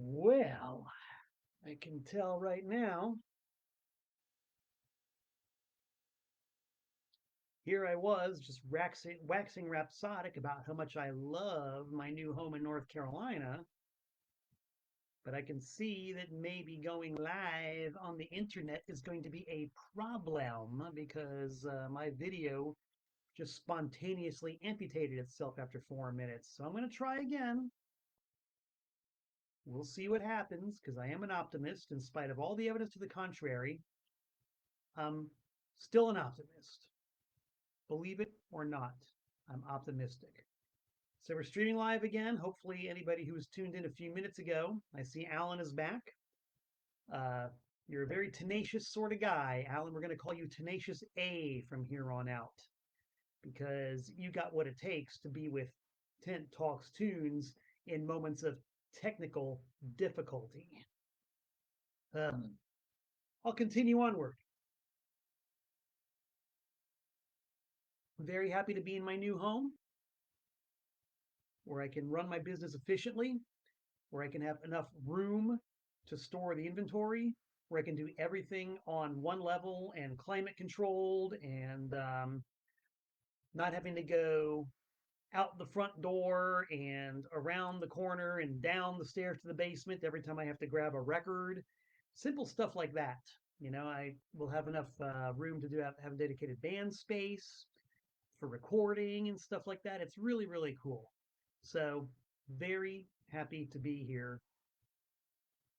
Well, I can tell right now. Here I was just waxing rhapsodic about how much I love my new home in North Carolina, but I can see that maybe going live on the internet is going to be a problem because my video just spontaneously amputated itself after 4 minutes. So I'm going to try again. We'll see what happens because I am an optimist in spite of all the evidence to the contrary. I'm still an optimist. Believe it or not, I'm optimistic. So we're streaming live again. Hopefully, anybody who was tuned in a few minutes ago, I see Alan is back. Uh, you're a very tenacious sort of guy, Alan. We're going to call you Tenacious A from here on out because you got what it takes to be with Tent Talks Tunes in moments of technical difficulty. Um, I'll continue onward. I'm very happy to be in my new home where I can run my business efficiently, where I can have enough room to store the inventory, where I can do everything on one level and climate controlled and not having to go out the front door and around the corner and down the stairs to the basement every time I have to grab a record. Simple stuff like that. I will have enough room to have a dedicated band space for recording and stuff like that. It's really, really cool. So, very happy to be here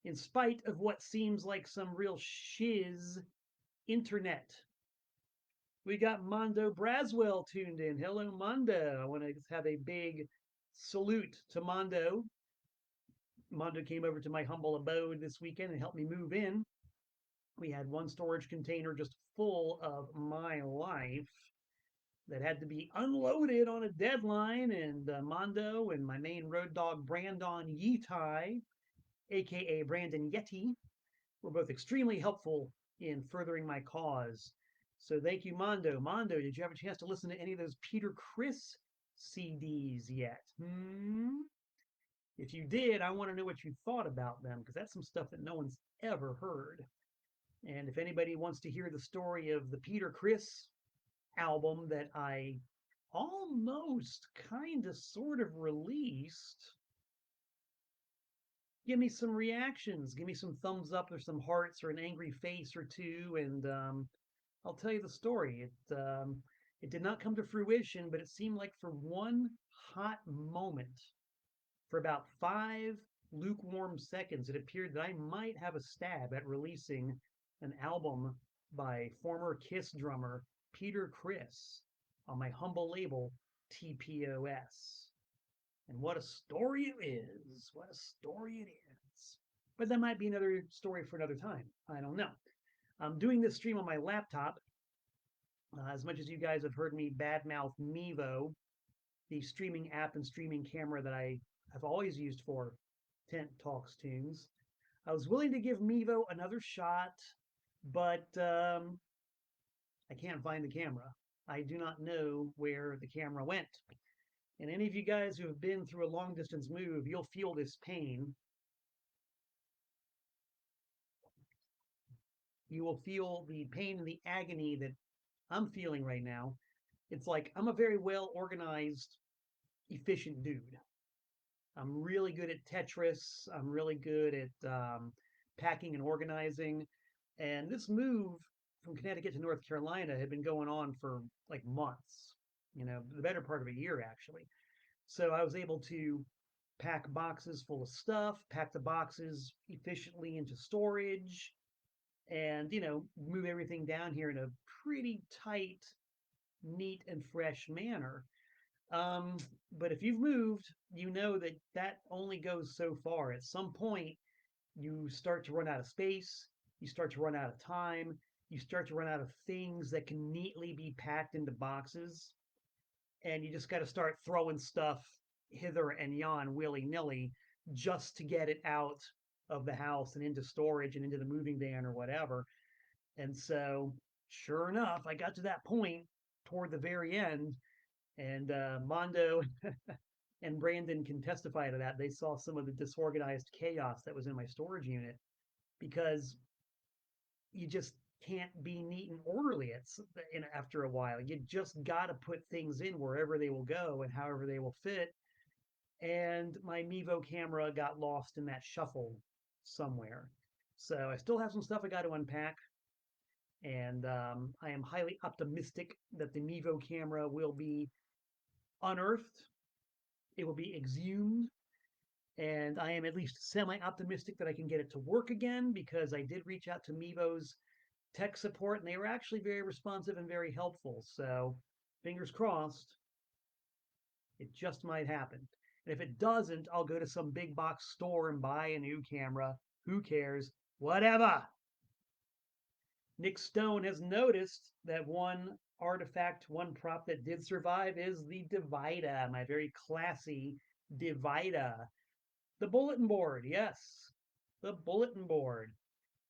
in spite of what seems like some real shiz internet. We got Mondo Braswell tuned in. Hello, Mondo. I want to have a big salute to Mondo. Mondo came over to my humble abode this weekend and helped me move in. We had one storage container just full of my life that had to be unloaded on a deadline. And Mondo and my main road dog, Brandon Yeetai, aka Brandon Yeti, were both extremely helpful in furthering my cause. So thank you, Mondo. Mondo, did you have a chance to listen to any of those Peter Criss CDs yet? If you did, I want to know what you thought about them because that's some stuff that no one's ever heard. And if anybody wants to hear the story of the Peter Criss album that I almost kind of sort of released, give me some reactions. Give me some thumbs up or some hearts or an angry face or two, and I'll tell you the story. It did not come to fruition, but it seemed like for one hot moment, for about 5 lukewarm seconds, it appeared that I might have a stab at releasing an album by former Kiss drummer Peter Criss on my humble label TPOS. And what a story it is! What a story it is! But that might be another story for another time. I don't know. I'm doing this stream on my laptop. As much as you guys have heard me badmouth Mevo, the streaming app and streaming camera that I have always used for Tent Talks Tunes, I was willing to give Mevo another shot, but I can't find the camera. I do not know where the camera went. And any of you guys who have been through a long distance move, you'll feel this pain. You will feel the pain and the agony that I'm feeling right now. It's like I'm a very well organized, efficient dude. I'm really good at Tetris. I'm really good at packing and organizing. And this move from Connecticut to North Carolina had been going on for like months, the better part of a year actually. So I was able to pack boxes full of stuff, pack the boxes efficiently into storage, and, move everything down here in a pretty tight, neat, and fresh manner. Um, but if you've moved, you know that that only goes so far. At some point, you start to run out of space, you start to run out of time, you start to run out of things that can neatly be packed into boxes, and you just got to start throwing stuff hither and yon willy nilly just to get it out of the house and into storage and into the moving van or whatever. And so, sure enough, I got to that point toward the very end, and Mondo And Brandon can testify to that. They saw some of the disorganized chaos that was in my storage unit because you just can't be neat and orderly after a while. You just got to put things in wherever they will go and however they will fit. And my Mevo camera got lost in that shuffle somewhere. So I still have some stuff I got to unpack. And I am highly optimistic that the Mevo camera will be unearthed. It will be exhumed. And I am at least semi optimistic that I can get it to work again because I did reach out to Mevo's tech support and they were actually very responsive and very helpful. So fingers crossed, it just might happen. And if it doesn't, I'll go to some big box store and buy a new camera. Who cares? Whatever. Nick Stone has noticed that one artifact, one prop that did survive is the divider, my very classy divider. The bulletin board, yes, the bulletin board.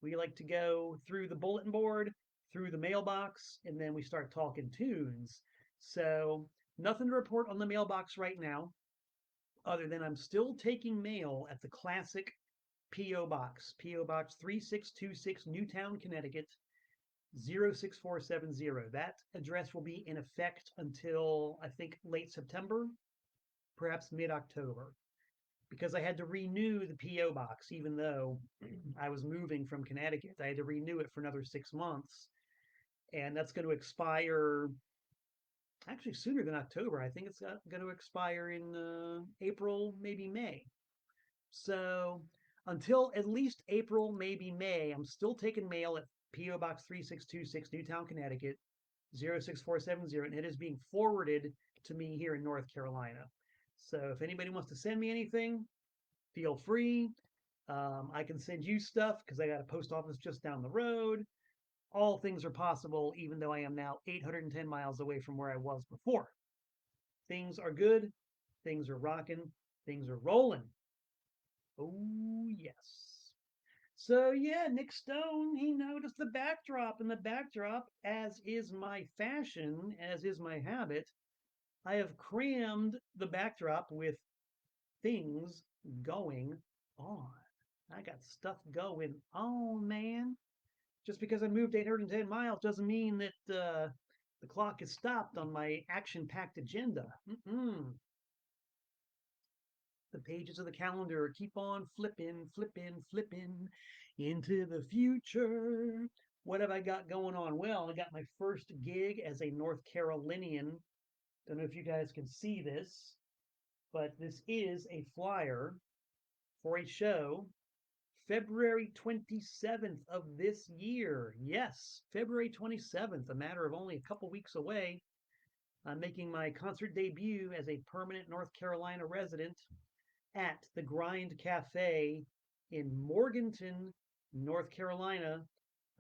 We like to go through the bulletin board, through the mailbox, and then we start talking tunes. So, nothing to report on the mailbox right now, other than I'm still taking mail at the classic P.O. Box, P.O. Box 3626, Newtown, Connecticut, 06470. That address will be in effect until I think late September, perhaps mid October, because I had to renew the P.O. box, even though I was moving from Connecticut. I had to renew it for another 6 months, and that's going to expire actually sooner than October. I think it's going to expire in April, maybe May. So until at least April, maybe May, I'm still taking mail at P.O. Box 3626, Newtown, Connecticut, 06470, and it is being forwarded to me here in North Carolina. So if anybody wants to send me anything, feel free. I can send you stuff because I got a post office just down the road. All things are possible, even though I am now 810 miles away from where I was before. Things are good. Things are rocking. Things are rolling. Oh, yes. So, yeah, Nick Stone, he noticed the backdrop, and the backdrop, as is my fashion, as is my habit, I have crammed the backdrop with things going on. I got stuff going on, man. Just because I moved 810 miles doesn't mean that the clock is stopped on my action packed agenda. Mm-mm. The pages of the calendar keep on flipping, flipping, flipping into the future. What have I got going on? Well, I got my first gig as a North Carolinian. Don't know if you guys can see this, but this is a flyer for a show February 27th of this year. Yes, February 27th, a matter of only a couple weeks away. I'm making my concert debut as a permanent North Carolina resident at the Grind Cafe in Morganton, North Carolina.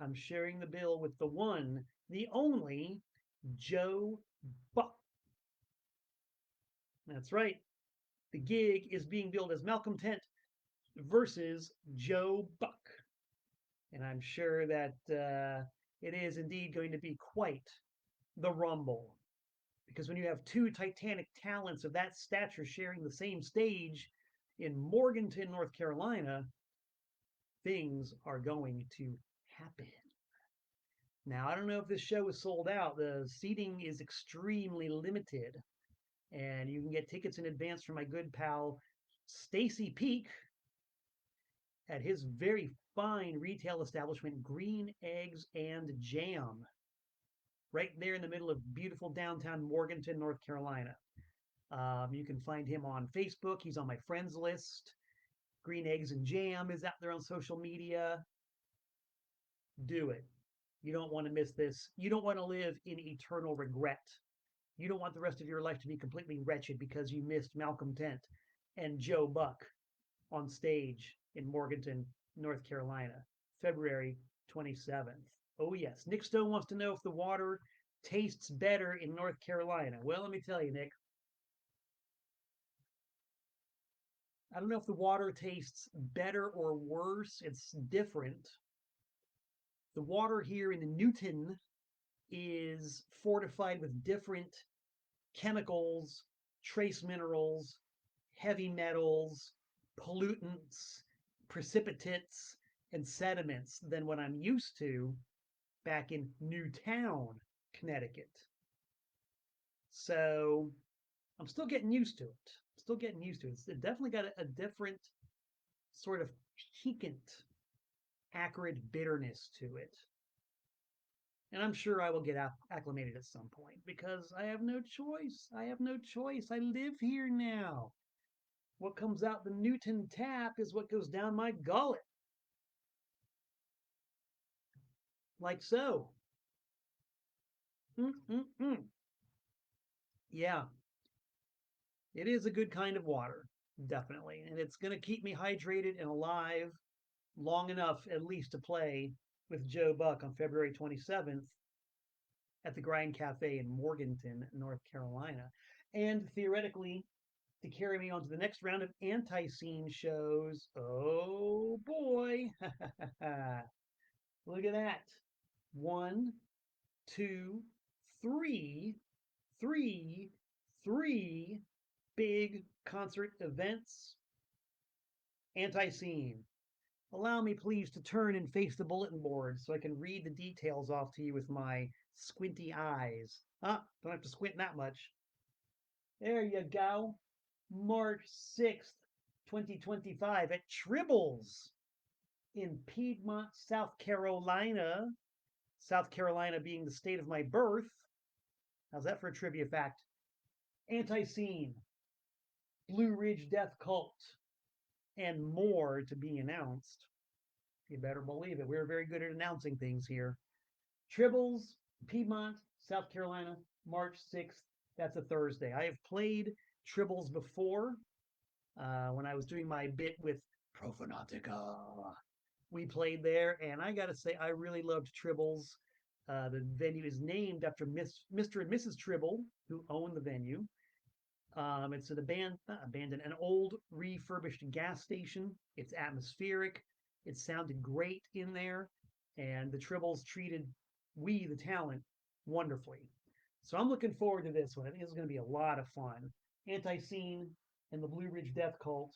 I'm sharing the bill with the one, the only Joe Buck. That's right. The gig is being billed as Malcolm Tent versus Joe Buck. And I'm sure that it is indeed going to be quite the rumble. Because when you have two titanic talents of that stature sharing the same stage in Morganton, North Carolina, things are going to happen. Now, I don't know if this show is sold out. The seating is extremely limited, and you can get tickets in advance from my good pal Stacy Peak at his very fine retail establishment, Green Eggs and Jam, right there in the middle of beautiful downtown Morganton, North Carolina. You can find him on Facebook. He's on my friends list. Green Eggs and Jam is out there on social media. Do it. You don't want to miss this. You don't want to live in eternal regret. You don't want the rest of your life to be completely wretched because you missed Malcolm Tent and Joe Buck on stage in Morganton, North Carolina, February 27th. Oh, yes. Nick Stone wants to know if the water tastes better in North Carolina. Well, let me tell you, Nick. I don't know if the water tastes better or worse. It's different. The water here in Newton is fortified with different chemicals, trace minerals, heavy metals, pollutants, precipitates, and sediments than what I'm used to back in Newtown, Connecticut. So I'm still getting used to it. Still getting used to it. It's definitely got a different sort of piquant, acrid bitterness to it. And I'm sure I will get acclimated at some point because I have no choice. I have no choice. I live here now. What comes out the Newton tap is what goes down my gullet. Like so. Mm-mm-mm. Yeah, it is a good kind of water, definitely. And it's going to keep me hydrated and alive long enough, at least, to play with Joe Buck on February 27th at the Grind Cafe in Morganton, North Carolina. And theoretically, to carry me on to the next round of anti-scene shows. Oh boy. Look at that. One, two, three, three, three big concert events. Anti-scene. Allow me, please, to turn and face the bulletin board so I can read the details off to you with my squinty eyes. Don't have to squint that much. There you go. March 6th, 2025 at Tribbles in Piedmont, South Carolina. South Carolina being the state of my birth. How's that for a trivia fact? Anti-Scene, Blue Ridge Death Cult, and more to be announced. You better believe it. We're very good at announcing things here. Tribbles, Piedmont, South Carolina, March 6th. That's a Thursday. I have played Tribbles before when I was doing my bit with Profanatica. We played there, and I got to say, I really loved Tribbles. The venue is named after Mr. and Mrs. Tribble, who own the venue. It's not abandoned, an old refurbished gas station. It's atmospheric. It sounded great in there, and the Tribbles treated we, the talent, wonderfully. So I'm looking forward to this one. I think this is going to be a lot of fun. Anti-Scene and the Blue Ridge Death Cult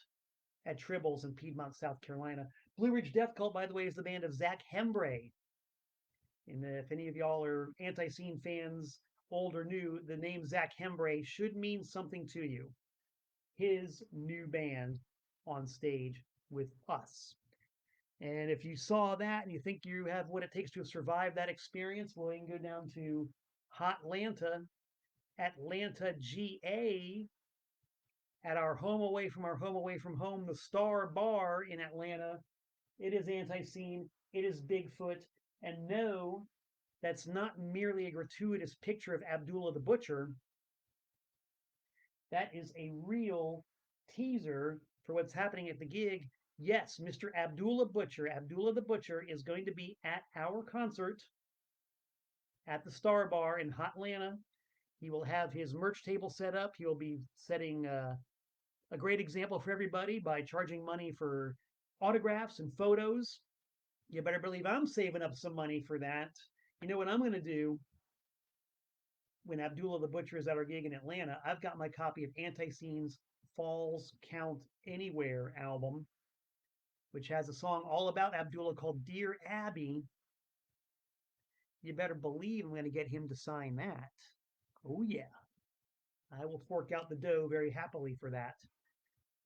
at Tribbles in Piedmont, South Carolina. Blue Ridge Death Cult, by the way, is the band of Zach Hembree. And if any of y'all are anti-scene fans, old or new, the name Zach Hembree should mean something to you. His new band on stage with us. And if you saw that and you think you have what it takes to survive that experience, well, you can go down to Hotlanta, Atlanta, GA, at our home away from home, the Star Bar in Atlanta. It is anti-scene, it is Bigfoot, and no, that's not merely a gratuitous picture of Abdullah the Butcher. That is a real teaser for what's happening at the gig. Yes, Mr. Abdullah the Butcher, is going to be at our concert at the Star Bar in Hotlanta. He will have his merch table set up. He will be setting a great example for everybody by charging money for autographs and photos. You better believe I'm saving up some money for that. You know what I'm going to do when Abdullah the Butcher is at our gig in Atlanta? I've got my copy of Anti-Scene's Falls Count Anywhere album, which has a song all about Abdullah called Dear Abby. You better believe I'm going to get him to sign that. Oh, yeah. I will fork out the dough very happily for that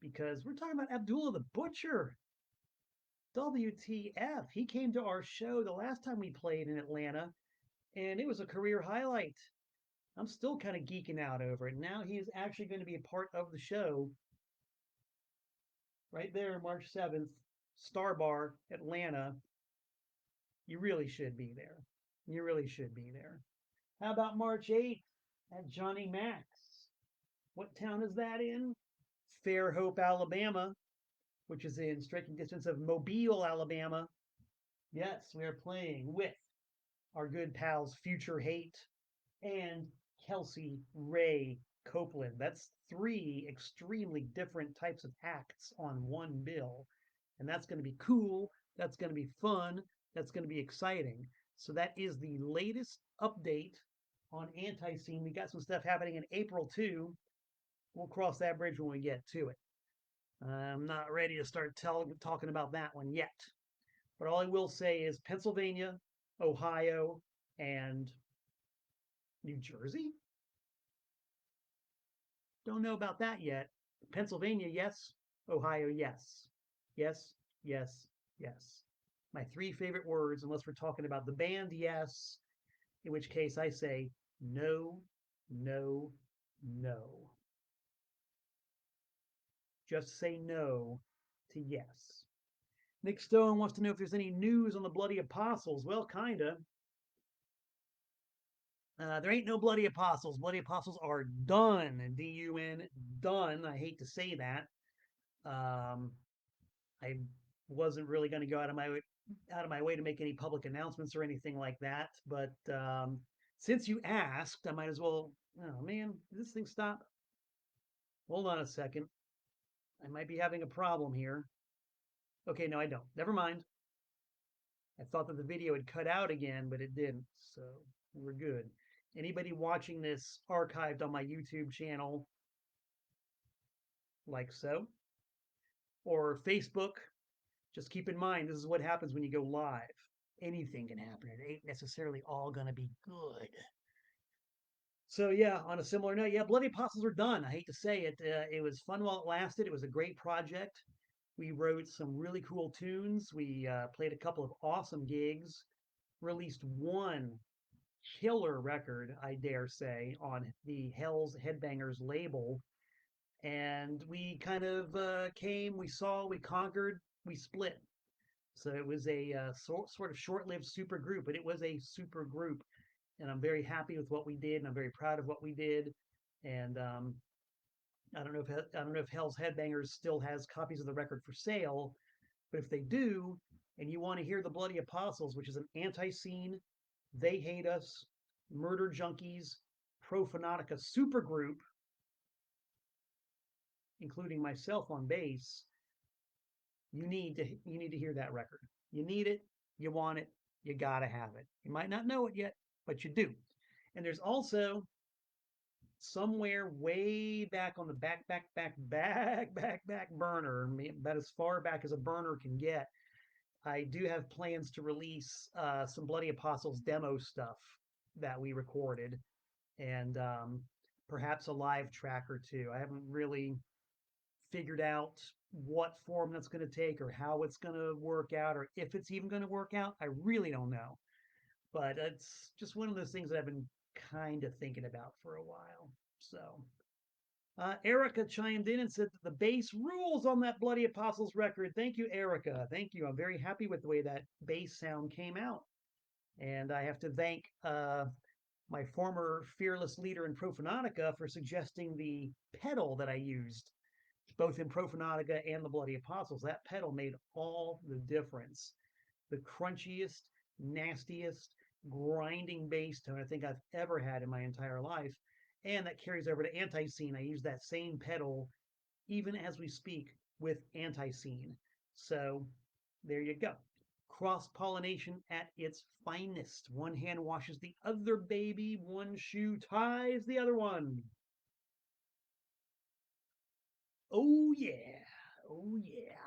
because we're talking about Abdullah the Butcher. WTF. He came to our show the last time we played in Atlanta, and it was a career highlight. I'm still kind of geeking out over it. Now he is actually going to be a part of the show right there, March 7th, Star Bar, Atlanta. You really should be there. You really should be there. How about March 8th at Johnny Mac's? What town is that in? Fairhope, Alabama, which is in striking distance of Mobile, Alabama. Yes, we are playing with our good pals Future Hate and Kelsey Ray Copeland. That's three extremely different types of acts on one bill. And that's going to be cool. That's going to be fun. That's going to be exciting. So that is the latest update on Anti-Scene. We got some stuff happening in April too. We'll cross that bridge when we get to it. I'm not ready to start talking about that one yet. But all I will say is Pennsylvania, Ohio, and New Jersey? Don't know about that yet. Pennsylvania, yes. Ohio, yes. Yes, yes, yes. My three favorite words, unless we're talking about the band, yes. In which case I say no, no, no. Just say no to yes. Nick Stone wants to know if there's any news on the Bloody Apostles. Well, kinda. There ain't no Bloody Apostles. Bloody Apostles are done. D-U-N, done. I hate to say that. Um, I wasn't really going to go out of my way to make any public announcements or anything like that. But since you asked, I might as well. Oh man, did this thing stop? Hold on a second. I might be having a problem here. Okay, no, I don't. Never mind. I thought that the video had cut out again, but it didn't. So we're good. Anybody watching this archived on my YouTube channel, like so, or Facebook, just keep in mind this is what happens when you go live. Anything can happen. It ain't necessarily all going to be good. So yeah, on a similar note, yeah, Bloody Apostles are done. I hate to say it. It was fun while it lasted. It was a great project. We wrote some really cool tunes. We played a couple of awesome gigs. Released one killer record, I dare say, on the Hell's Headbangers label. And we kind of came, we saw, we conquered, we split. So it was a sort of short-lived super group, but it was a super group, and I'm very happy with what we did, and I'm very proud of what we did. And I don't know if Hell's Headbangers still has copies of the record for sale, but if they do, and you want to hear the Bloody Apostles, which is an anti-scene, they hate us, murder junkies, pro fanatica supergroup, including myself on bass, you need to hear that record. You need it, you want it, you gotta have it. You might not know it yet, but you do. And there's also somewhere way back on the back burner, about as far back as a burner can get. I do have plans to release some Bloody Apostles demo stuff that we recorded, and perhaps a live track or two. I haven't really figured out what form that's going to take or how it's going to work out or if it's even going to work out. I really don't know. But it's just one of those things that I've been kind of thinking about for a while. So, Erica chimed in and said that the bass rules on that Bloody Apostles record. Thank you, Erica. Thank you. I'm very happy with the way that bass sound came out. And I have to thank my former fearless leader in Profanatica for suggesting the pedal that I used both in Profanatica and the Bloody Apostles. That pedal made all the difference. The crunchiest, nastiest, grinding bass tone I think I've ever had in my entire life. And that carries over to Anti-Scene. I use that same pedal even as we speak with Anti-Scene. So there you go. Cross pollination at its finest. One hand washes the other, baby. One shoe ties the other one. Oh, yeah. Oh, yeah.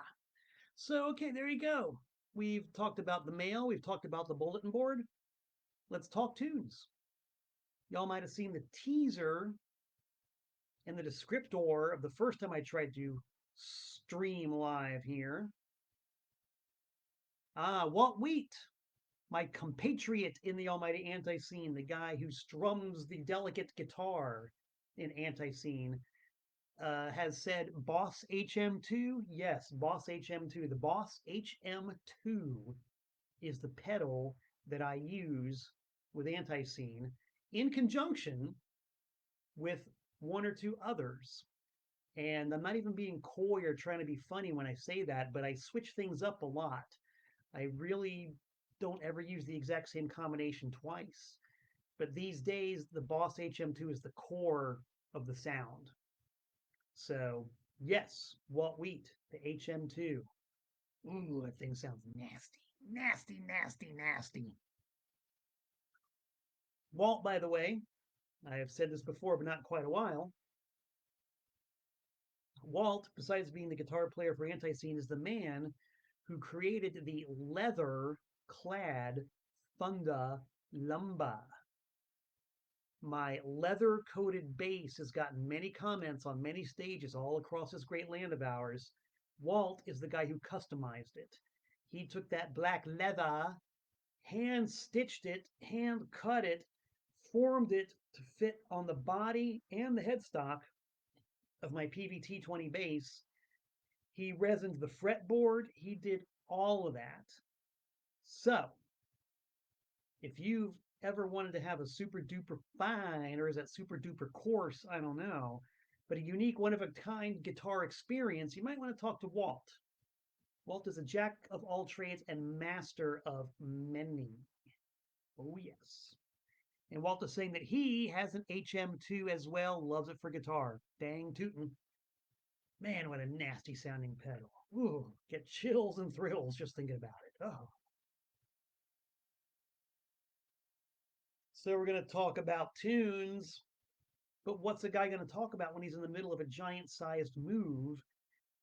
So, okay, there you go. We've talked about the mail. We've talked about the bulletin board. Let's talk tunes. Y'all might have seen the teaser and the descriptor of the first time I tried to stream live here. Walt Wheat, my compatriot in the almighty Anti-Scene, the guy who strums the delicate guitar in Anti-Scene, has said Boss HM2. Yes, Boss HM2. The Boss HM2 is the pedal that I use with Anti-Scene in conjunction with one or two others. And I'm not even being coy or trying to be funny when I say that, but I switch things up a lot. I really don't ever use the exact same combination twice. But these days, the Boss HM2 is the core of the sound. So, yes, Walt Wheat, the HM2. Ooh, that thing sounds nasty. Nasty, nasty, nasty. Walt, by the way, I have said this before, but not quite a while. Walt, besides being the guitar player for Anti-Scene, is the man who created the leather-clad Funda Lumba. My leather-coated bass has gotten many comments on many stages all across this great land of ours. Walt is the guy who customized it. He took that black leather, hand stitched it, hand cut it, formed it to fit on the body and the headstock of my PVT-20 bass. He resined the fretboard. He did all of that. So, if you've ever wanted to have a super duper fine, or is that super duper coarse? I don't know. But a unique, one of a kind guitar experience, you might want to talk to Walt. Walt is a jack of all trades and master of many. Oh, yes. And Walt is saying that he has an HM2 as well, loves it for guitar. Dang tootin'. Man, what a nasty sounding pedal. Ooh, get chills and thrills just thinking about it. Oh. So we're going to talk about tunes, but what's a guy going to talk about when he's in the middle of a giant-sized move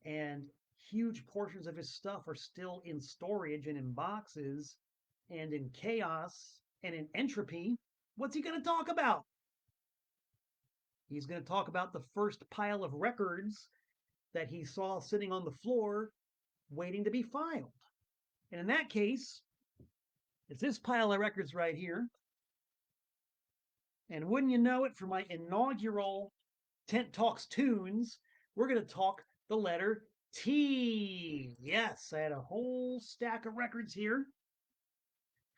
and huge portions of his stuff are still in storage and in boxes and in chaos and in entropy? What's he going to talk about? He's going to talk about the first pile of records that he saw sitting on the floor waiting to be filed. And in that case, it's this pile of records right here. And wouldn't you know it, for my inaugural Tent Talks Tunes, we're going to talk the letter T. Yes, I had a whole stack of records here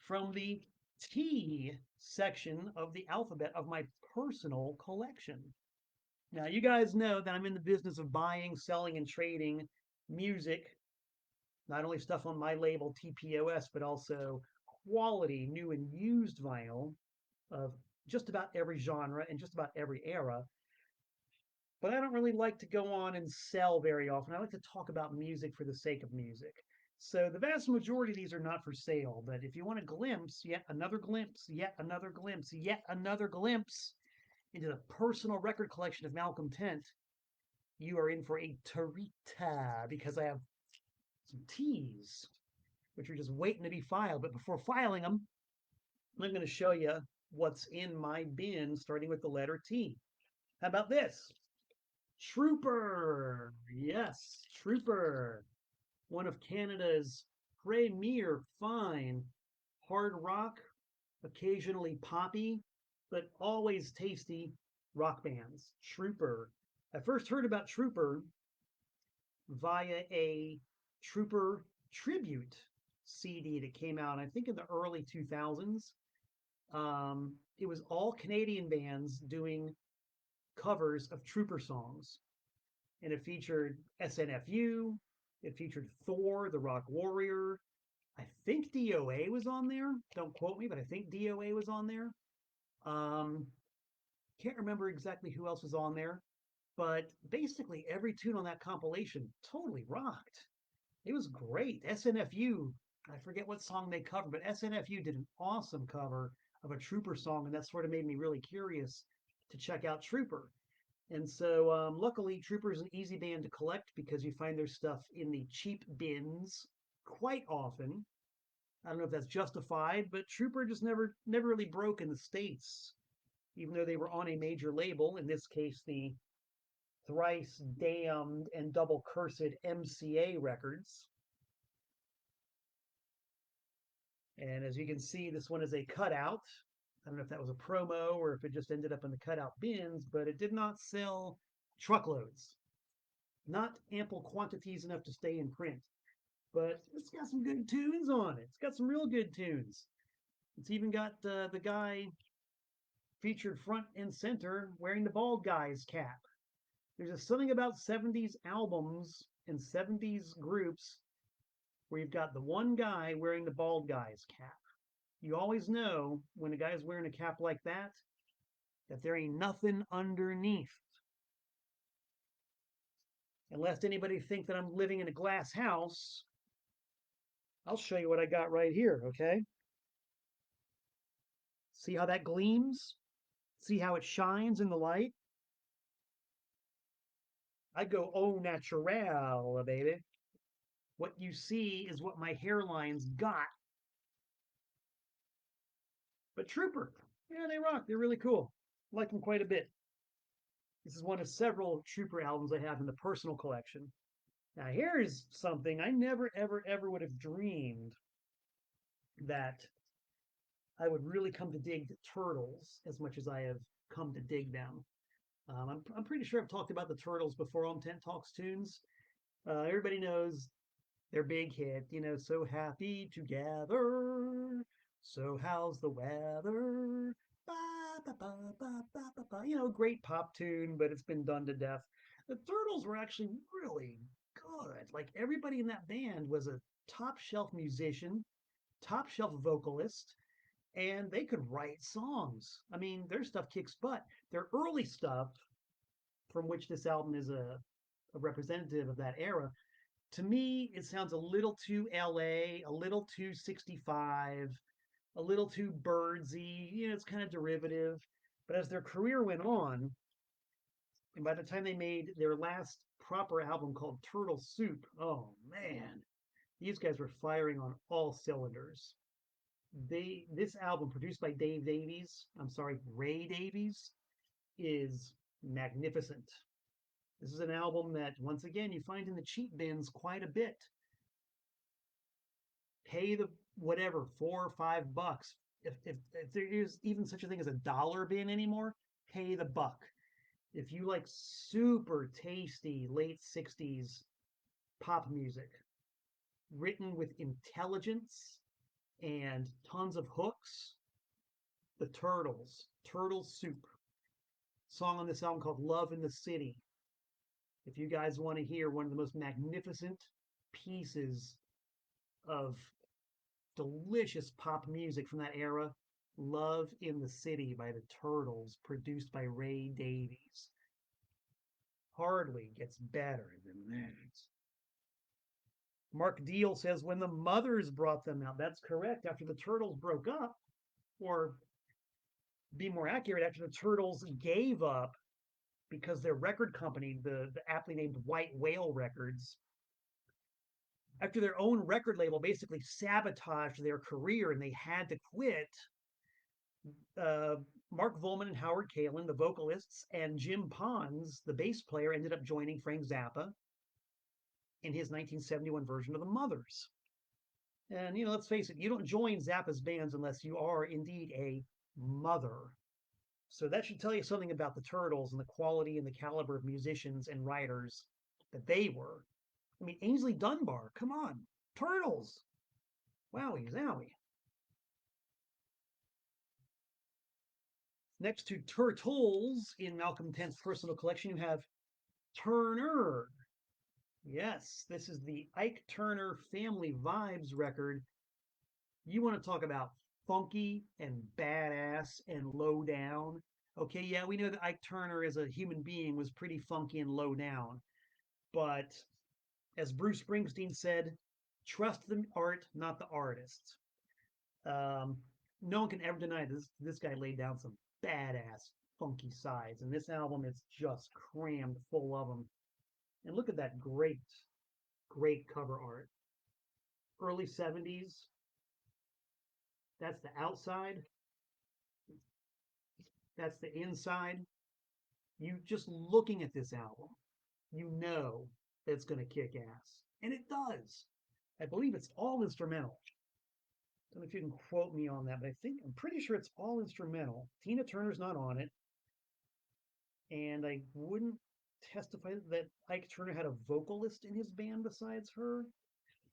from the T section of the alphabet of my personal collection. Now, you guys know that I'm in the business of buying, selling, and trading music, not only stuff on my label TPOS, but also quality new and used vinyl of just about every genre and just about every era. But I don't really like to go on and sell very often. I like to talk about music for the sake of music. So the vast majority of these are not for sale, but if you want a glimpse, yet another glimpse, yet another glimpse, yet another glimpse into the personal record collection of Malcolm Tent, you are in for a treat, because I have some T's, which are just waiting to be filed. But before filing them, I'm going to show you what's in my bin, starting with the letter T. How about this? Trooper. Yes, Trooper. One of Canada's premier fine hard rock, occasionally poppy, but always tasty rock bands. Trooper. I first heard about Trooper via a Trooper tribute CD that came out, I think, in the early 2000s. It was all Canadian bands doing covers of Trooper songs. And it featured SNFU, it featured Thor, the Rock Warrior. I think DOA was on there. Don't quote me, but I think DOA was on there. Um, can't remember exactly who else was on there, but basically every tune on that compilation totally rocked. It was great. SNFU, I forget what song they covered, but SNFU did an awesome cover of a Trooper song, and that sort of made me really curious to check out Trooper. And so, luckily, Trooper is an easy band to collect because you find their stuff in the cheap bins quite often. I don't know if that's justified, but Trooper just never really broke in the States, even though they were on a major label, in this case, the thrice damned and double cursed MCA Records. And as you can see, this one is a cutout. I don't know if that was a promo or if it just ended up in the cutout bins, but it did not sell truckloads. Not ample quantities enough to stay in print. But it's got some good tunes on it. It's got some real good tunes. It's even got the guy featured front and center wearing the bald guy's cap. There's just something about 70s albums and 70s groups where you've got the one guy wearing the bald guy's cap. You always know when a guy's wearing a cap like that there ain't nothing underneath. And lest anybody think that I'm living in a glass house, I'll show you what I got right here, okay? See how that gleams? See how it shines in the light? I go au naturel, baby. What you see is what my hairline's got. But Trooper, yeah, they rock. They're really cool. Like them quite a bit. This is one of several Trooper albums I have in the personal collection. Now, here's something I never, ever, ever would have dreamed that I would really come to dig the Turtles as much as I have come to dig them. I'm pretty sure I've talked about the Turtles before on Tent Talks Tunes. Everybody knows their big hit, so happy together. So how's the weather? Ba, ba, ba, ba, ba, ba, ba. Great pop tune, but it's been done to death. The Turtles were actually really good. Like everybody in that band was a top shelf musician, top shelf vocalist, and they could write songs. I mean, their stuff kicks butt. Their early stuff, from which this album is a representative of that era, to me, it sounds a little too LA, a little too 65, a little too birdsy. It's kind of derivative. But as their career went on, and by the time they made their last proper album called Turtle Soup, oh man, these guys were firing on all cylinders. This album produced by Dave Davies, I'm sorry, Ray Davies, is magnificent. This is an album that once again you find in the cheap bins quite a bit. Pay the whatever, $4 or $5. If there is even such a thing as a dollar bin anymore, pay the buck. If you like super tasty late 60s pop music written with intelligence and tons of hooks, the Turtles, Turtle Soup. Song on this album called Love in the City. If you guys want to hear one of the most magnificent pieces of delicious pop music from that era, Love in the City by the Turtles, produced by Ray Davies. Hardly gets better than that. Mark Deal says when the Mothers brought them out, that's correct. After the Turtles broke up, or be more accurate, after the Turtles gave up because their record company, the aptly named White Whale Records, after their own record label basically sabotaged their career and they had to quit, uh, Mark Volman and Howard Kalin, the vocalists, and Jim Pons, the bass player, ended up joining Frank Zappa in his 1971 version of the Mothers. And, let's face it, you don't join Zappa's bands unless you are indeed a mother. So that should tell you something about the Turtles and the quality and the caliber of musicians and writers that they were. I mean, Ainsley Dunbar, come on, Turtles. Wowie zowie. Next to Turtles in Malcolm Tent's personal collection, you have Turner. Yes, this is the Ike Turner Family Vibes record. You want to talk about funky and badass and low down. Okay, yeah, we know that Ike Turner as a human being was pretty funky and low down. But as Bruce Springsteen said, trust the art, not the artist. Um, no one can ever deny this guy laid down some badass funky sides, and this album is just crammed full of them. And look at that great cover art. Early 70s. That's the outside. That's the inside. You just looking at this album, you know that it's going to kick ass, and it does. I believe it's all instrumental. I don't know if you can quote me on that, but I'm pretty sure it's all instrumental. Tina Turner's not on it, and I wouldn't testify that Ike Turner had a vocalist in his band besides her.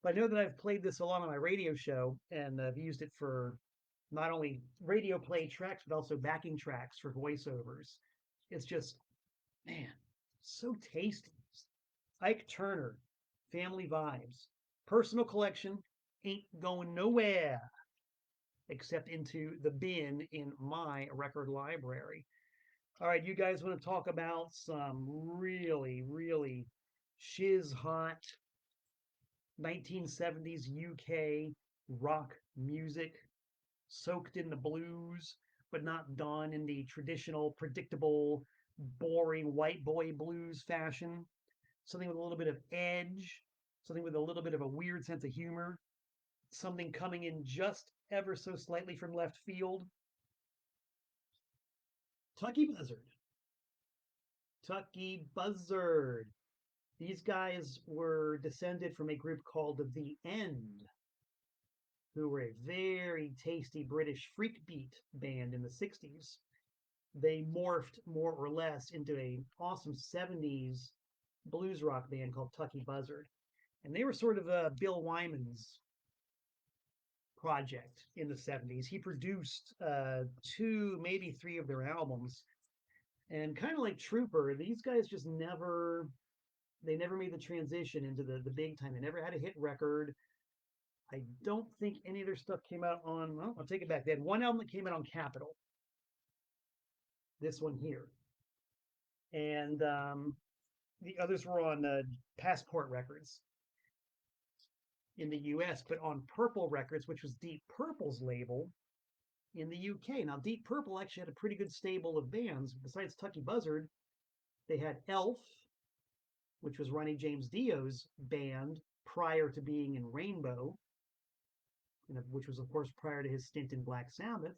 But I know that I've played this a lot on my radio show, and I've used it for not only radio play tracks, but also backing tracks for voiceovers. It's just, man, so tasty. Ike Turner, Family Vibes. Personal collection ain't going nowhere except into the bin in my record library. All right, you guys want to talk about some really shiz hot 1970s UK rock music soaked in the blues, but not done in the traditional, predictable, boring white boy blues fashion? something with a little bit of edge, something with a little bit of a weird sense of humor, something coming in just ever so slightly from left field. Tucky Buzzard. Tucky Buzzard. These guys were descended from a group called The End, who were a very tasty British freak beat band in the 60s. They morphed more or less into an awesome 70s blues rock band called Tucky Buzzard. And they were sort of Bill Wyman's project in the 70s. He produced two, maybe three of their albums. And kind of like Trooper, these guys just never, they never made the transition into the big time. They never had a hit record. I don't think any of their stuff came out on, well, I'll take it back. They had one album that came out on Capitol, this one here. And the others were on Passport Records in the US, but on Purple Records, which was Deep Purple's label in the UK. Now, Deep Purple actually had a pretty good stable of bands. Besides Tucky Buzzard, they had Elf, which was Ronnie James Dio's band prior to being in Rainbow, which was, of course, prior to his stint in Black Sabbath.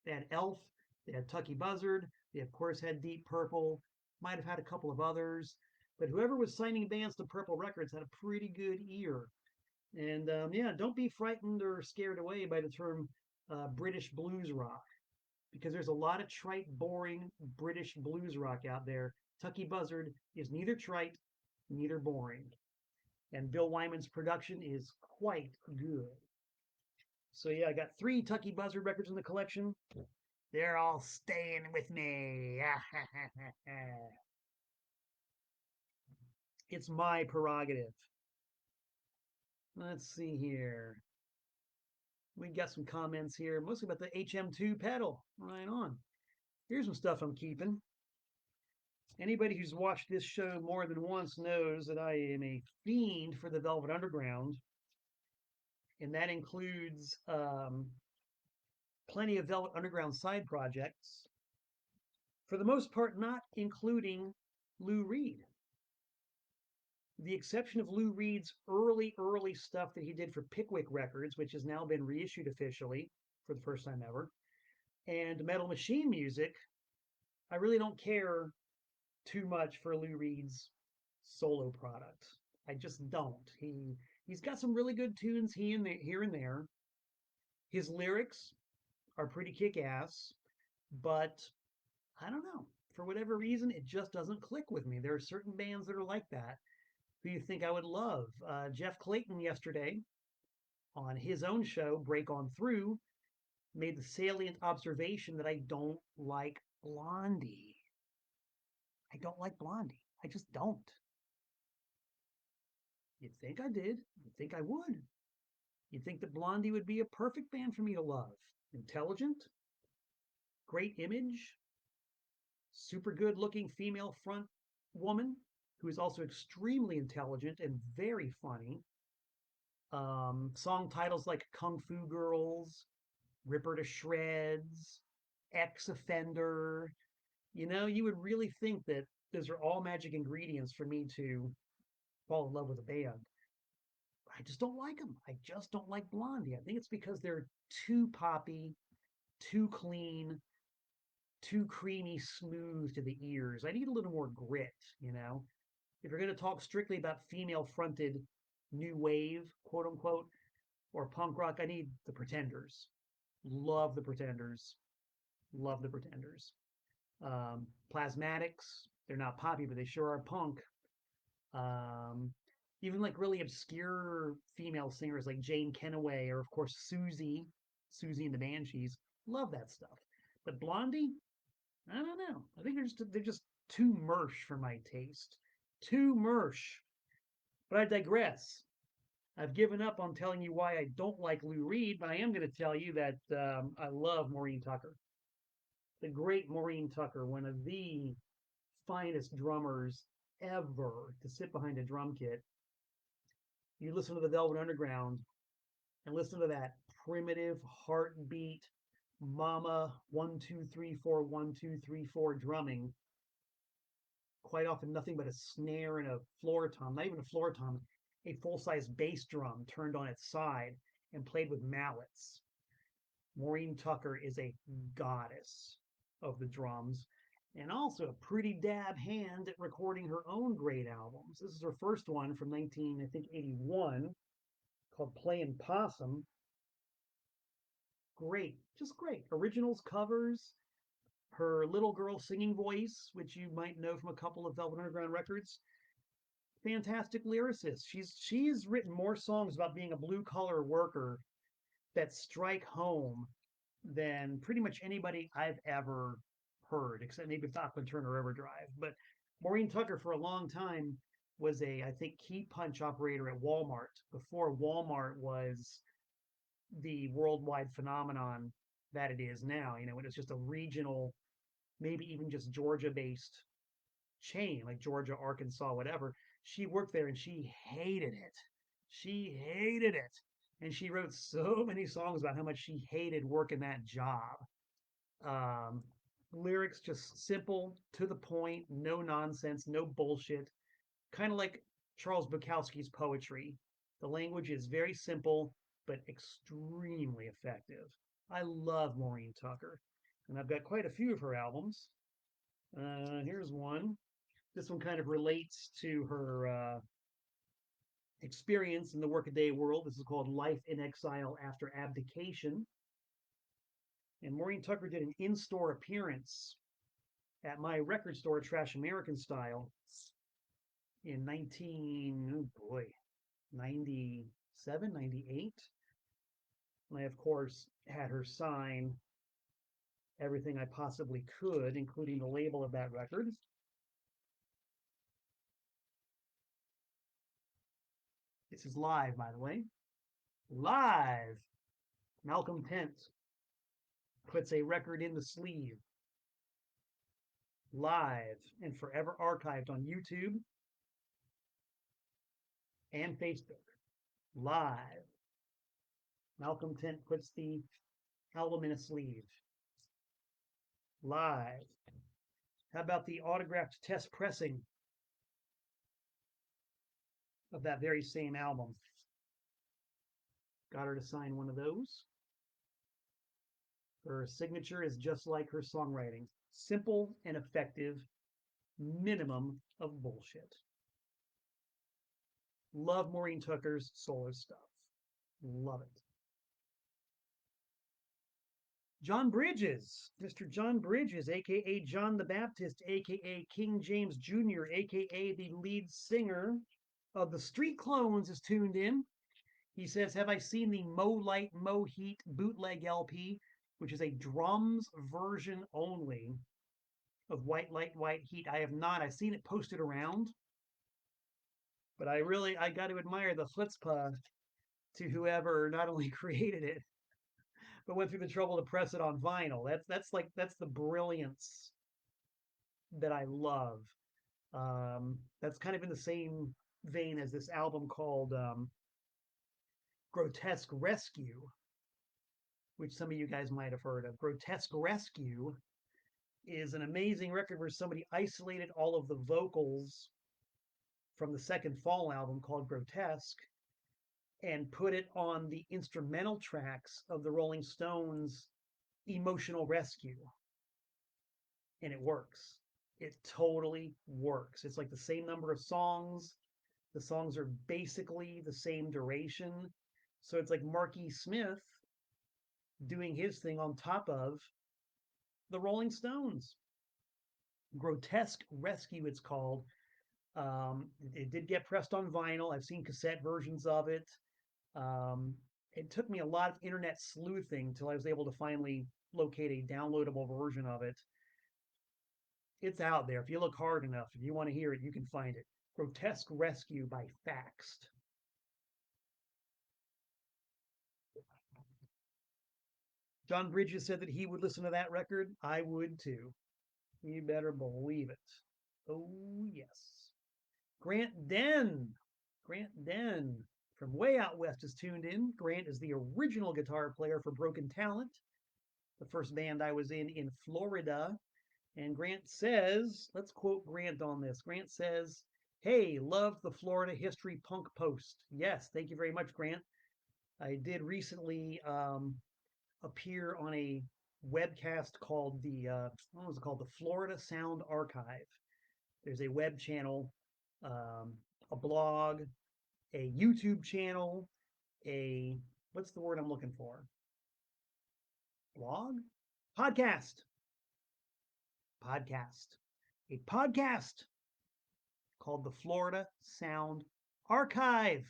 They had Elf, they had Tucky Buzzard, they, of course, had Deep Purple, might have had a couple of others, but whoever was signing bands to Purple Records had a pretty good ear. And yeah, don't be frightened or scared away by the term British blues rock, because there's a lot of trite, boring British blues rock out there. Tucky Buzzard is neither trite, neither boring. And Bill Wyman's production is quite good. So yeah, I got 3 Tucky Buzzard records in the collection. They're all staying with me. It's my prerogative. Let's see here. We got some comments here, mostly about the HM2 pedal. Right on. Here's some stuff I'm keeping. Anybody who's watched this show more than once knows that I am a fiend for the Velvet Underground, and that includes plenty of Velvet Underground side projects, for the most part not including Lou Reed. The exception of Lou Reed's early stuff that he did for Pickwick Records, which has now been reissued officially for the first time ever, and Metal Machine Music, I really don't care too much for Lou Reed's solo product. I just don't. He's got some really good tunes here and there. His lyrics are pretty kick-ass, but I don't know. For whatever reason, it just doesn't click with me. There are certain bands that are like that who you think I would love. Jeff Clayton yesterday on his own show, Break On Through, made the salient observation that I don't like Blondie. I don't like Blondie. I just don't. You'd think I did. You'd think I would. You'd think that Blondie would be a perfect band for me to love. Intelligent, great image, super good looking female front woman who is also extremely intelligent and very funny. Song titles like Kung Fu Girls, Rip Her to Shreds, Ex Offender. You know, you would really think that those are all magic ingredients for me to fall in love with a band. I just don't like them. I just don't like Blondie. I think it's because they're too poppy, too clean, too creamy smooth to the ears. I need a little more grit, you know? If you're going to talk strictly about female fronted new wave, quote unquote, or punk rock, I need the Pretenders. Love the Pretenders. Love the Pretenders. Plasmatics, they're not poppy, but they sure are punk. Um, Even like really obscure female singers like Jane Kenaway or of course Susie and the Banshees. Love that stuff. But Blondie, I don't know. I think they're just too mersh for my taste. Too mersh. But I digress. I've given up on telling you why I don't like Lou Reed, but I am going to tell you that I love Maureen Tucker. The great Maureen Tucker, one of the finest drummers ever to sit behind a drum kit. You listen to the Velvet Underground and listen to that primitive heartbeat, mama, 1 2 3 4 1 2 3 4 drumming. quite often nothing but a snare and a floor tom, not even a floor tom, a full-size bass drum turned on its side and played with mallets. Maureen Tucker is a goddess of the drums and also a pretty dab hand at recording her own great albums. This is her first one from 1981 called Playin' Possum. Great, just great. Originals, covers, her little girl singing voice, which you might know from a couple of Velvet Underground records. Fantastic lyricist. She's written more songs about being a blue collar worker that strike home than pretty much anybody I've ever heard, except maybe Falkland Turner Overdrive. But Maureen Tucker, for a long time, was a, I think, key punch operator at Walmart before Walmart was the worldwide phenomenon that it is now. You know, it was just a regional, maybe even just Georgia based chain, like Georgia, Arkansas, whatever. She worked there and she hated it. She hated it. And she wrote so many songs about how much she hated working that job. Um, Lyrics just simple, to the point, no nonsense, no bullshit. Kind of like Charles Bukowski's poetry. The language is very simple, but extremely effective. I love Maureen Tucker, and I've got quite a few of her albums. Here's one. This one kind of relates to her experience in the workaday world. This is called Life in Exile After Abdication. And Maureen Tucker did an in store appearance at my record store, Trash American Style, in 97, 98. And I, of course, had her sign everything I possibly could, including the label of that record. This is live, by the way. Live! Malcolm Tent puts a record in the sleeve. Live and forever archived on YouTube and Facebook. Live. Malcolm Tent puts the album in a sleeve. Live. How about the autographed test pressing of that very same album? Got her to sign one of those. Her signature is just like her songwriting. Simple and effective, minimum of bullshit. Love Maureen Tucker's solo stuff. Love it. John Bridges, Mr. John Bridges, aka John the Baptist, aka King James Jr., aka the lead singer of the Street Clones, is tuned in. He says, have I seen the Mo Light, Mo Heat bootleg LP, which is a drums version only of White Light, White Heat? I have not. I've seen it posted around, but I got to admire the chutzpah to whoever not only created it, but went through the trouble to press it on vinyl. That's the brilliance that I love. That's kind of in the same vein as this album called Grotesque Rescue, which some of you guys might have heard of. Grotesque Rescue is an amazing record where somebody isolated all of the vocals from the second Fall album called Grotesque and put it on the instrumental tracks of the Rolling Stones' Emotional Rescue. And it works. It totally works. It's like the same number of songs. The songs are basically the same duration. So it's like Marky Smith doing his thing on top of the Rolling Stones. Grotesque Rescue, it's called. It did get pressed on vinyl. I've seen cassette versions of it. It took me a lot of internet sleuthing till I was able to finally locate a downloadable version of it. It's out there. If you look hard enough, if you want to hear it, you can find it. Grotesque Rescue by Faxed. John Bridges said that he would listen to that record. I would too. You better believe it. Oh, yes. Grant Den. Grant Den from way out west is tuned in. Grant is the original guitar player for Broken Talent, the first band I was in Florida. And Grant says, let's quote Grant on this. Grant says, "Hey, love the Florida History Punk post." Yes, thank you very much, Grant. I did recently appear on a webcast called what was it called? The Florida Sound Archive. There's a web channel, um, a blog, a YouTube channel, a what's the word I'm looking for? Blog? Podcast. Podcast. A podcast called the Florida Sound Archive.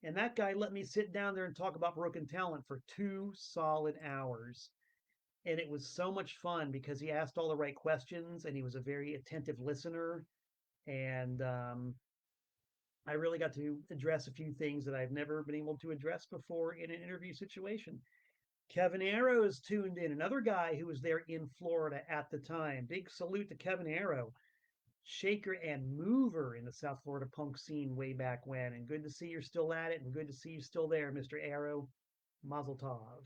And that guy let me sit down there and talk about broken talent for 2 solid hours. And it was so much fun because he asked all the right questions and he was a very attentive listener. And I really got to address a few things that I've never been able to address before in an interview situation. Kevin Arrow is tuned in, another guy who was there in Florida at the time. Big salute to Kevin Arrow, shaker and mover in the South Florida punk scene way back when. And good to see you're still at it, and good to see you still there, Mr. Arrow. Mazel tov.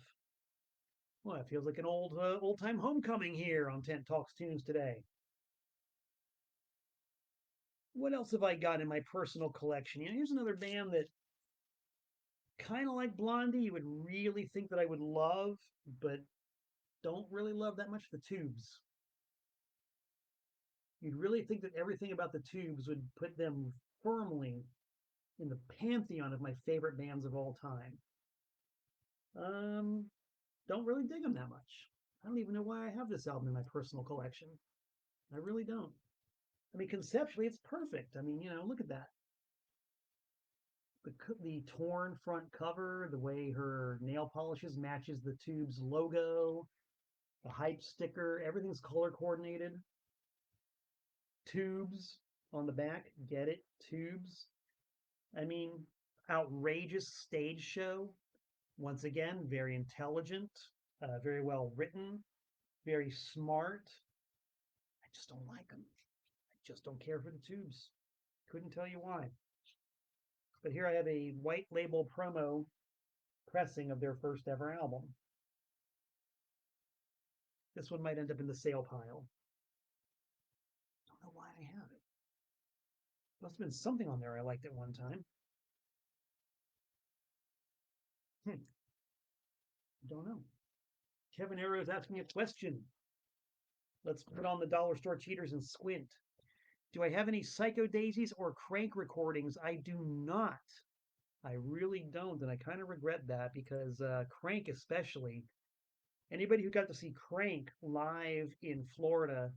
Well, it feels like an old time homecoming here on Tent Talks Tunes today. What else have I got in my personal collection? Here's another band that kind of like Blondie, you would really think that I would love, but don't really love that much. The Tubes. You'd really think that everything about the Tubes would put them firmly in the pantheon of my favorite bands of all time. Um, don't really dig them that much. I don't even know why I have this album in my personal collection. I really don't. I mean, conceptually, it's perfect. I mean, look at that. The torn front cover, the way her nail polishes matches the Tube's logo, the hype sticker, everything's color coordinated. Tubes on the back, get it? Tubes. I mean, outrageous stage show. Once again, very intelligent, very well written, very smart. I just don't like them. I just don't care for the Tubes. Couldn't tell you why. But here I have a white label promo pressing of their first ever album. This one might end up in the sale pile. I don't know why I have it. Must have been something on there I liked at one time. Don't know. Kevin Arrow is asking a question. Let's put on the dollar store cheaters and squint. Do I have any Psycho Daisies or Crank recordings? I do not. I really don't, and I kind of regret that because Crank, especially, anybody who got to see Crank live in Florida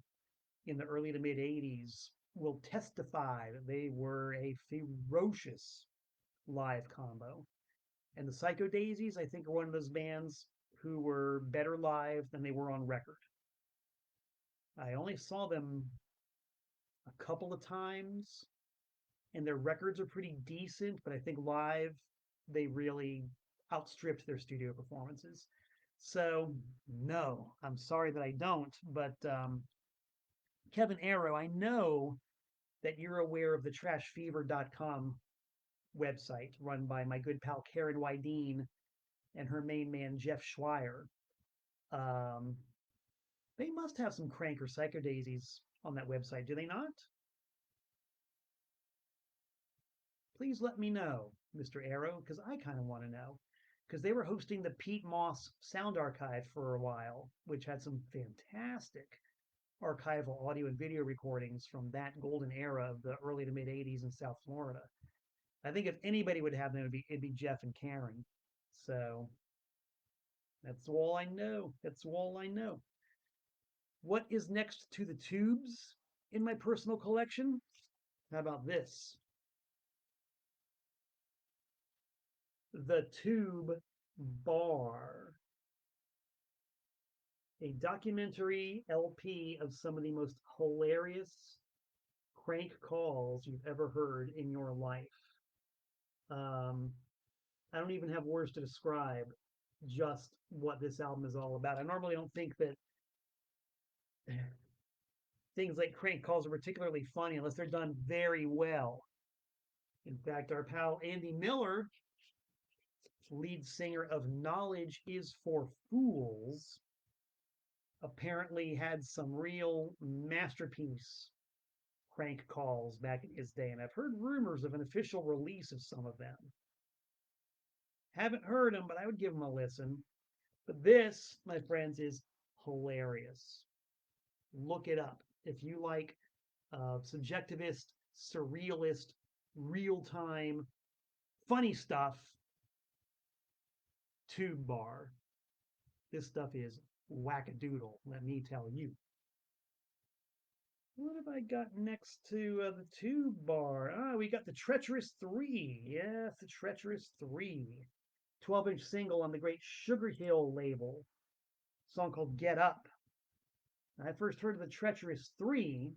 in the early to mid 80s will testify that they were a ferocious live combo. And the Psycho Daisies, I think, are one of those bands who were better live than they were on record. I only saw them a couple of times, and their records are pretty decent, but I think live they really outstripped their studio performances. So, no, I'm sorry that I don't. But Kevin Arrow, I know that you're aware of the trashfever.com website run by my good pal Karen Wydeen and her main man Jeff Schweier. Um, they must have some Crank or Psycho Daisies on that website, do they not? Please let me know, Mr. Arrow, because I kind of want to know. Because they were hosting the Pete Moss Sound Archive for a while, which had some fantastic archival audio and video recordings from that golden era of the early to mid 80s in South Florida. I think if anybody would have them, it'd be Jeff and Karen. So that's all I know. That's all I know. What is next to the Tubes in my personal collection? How about this? The Tube Bar, a documentary LP of some of the most hilarious crank calls you've ever heard in your life. Um, I don't even have words to describe just what this album is all about. I normally don't think that things like crank calls are particularly funny unless they're done very well. In fact, our pal Andy Miller, lead singer of Knowledge is for Fools, apparently had some real masterpiece crank calls back in his day, and I've heard rumors of an official release of some of them. Haven't heard them, but I would give them a listen. But this, my friends, is hilarious. Look it up. If you like subjectivist, surrealist, real time, funny stuff, tube bar. This stuff is wackadoodle, let me tell you. What have I got next to the tube bar? We got the Treacherous 3. Yes, the Treacherous 3. 12-inch single on the great Sugar Hill label. A song called Get Up. I first heard of the Treacherous 3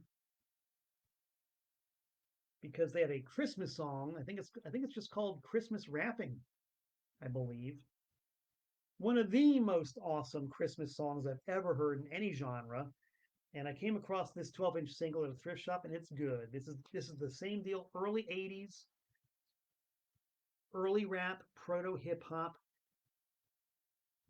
because they had a Christmas song. I think it's just called Christmas Rapping, I believe. One of the most awesome Christmas songs I've ever heard in any genre. And I came across this 12-inch single at a thrift shop, and it's good. This is the same deal. Early '80s, early rap, proto hip hop,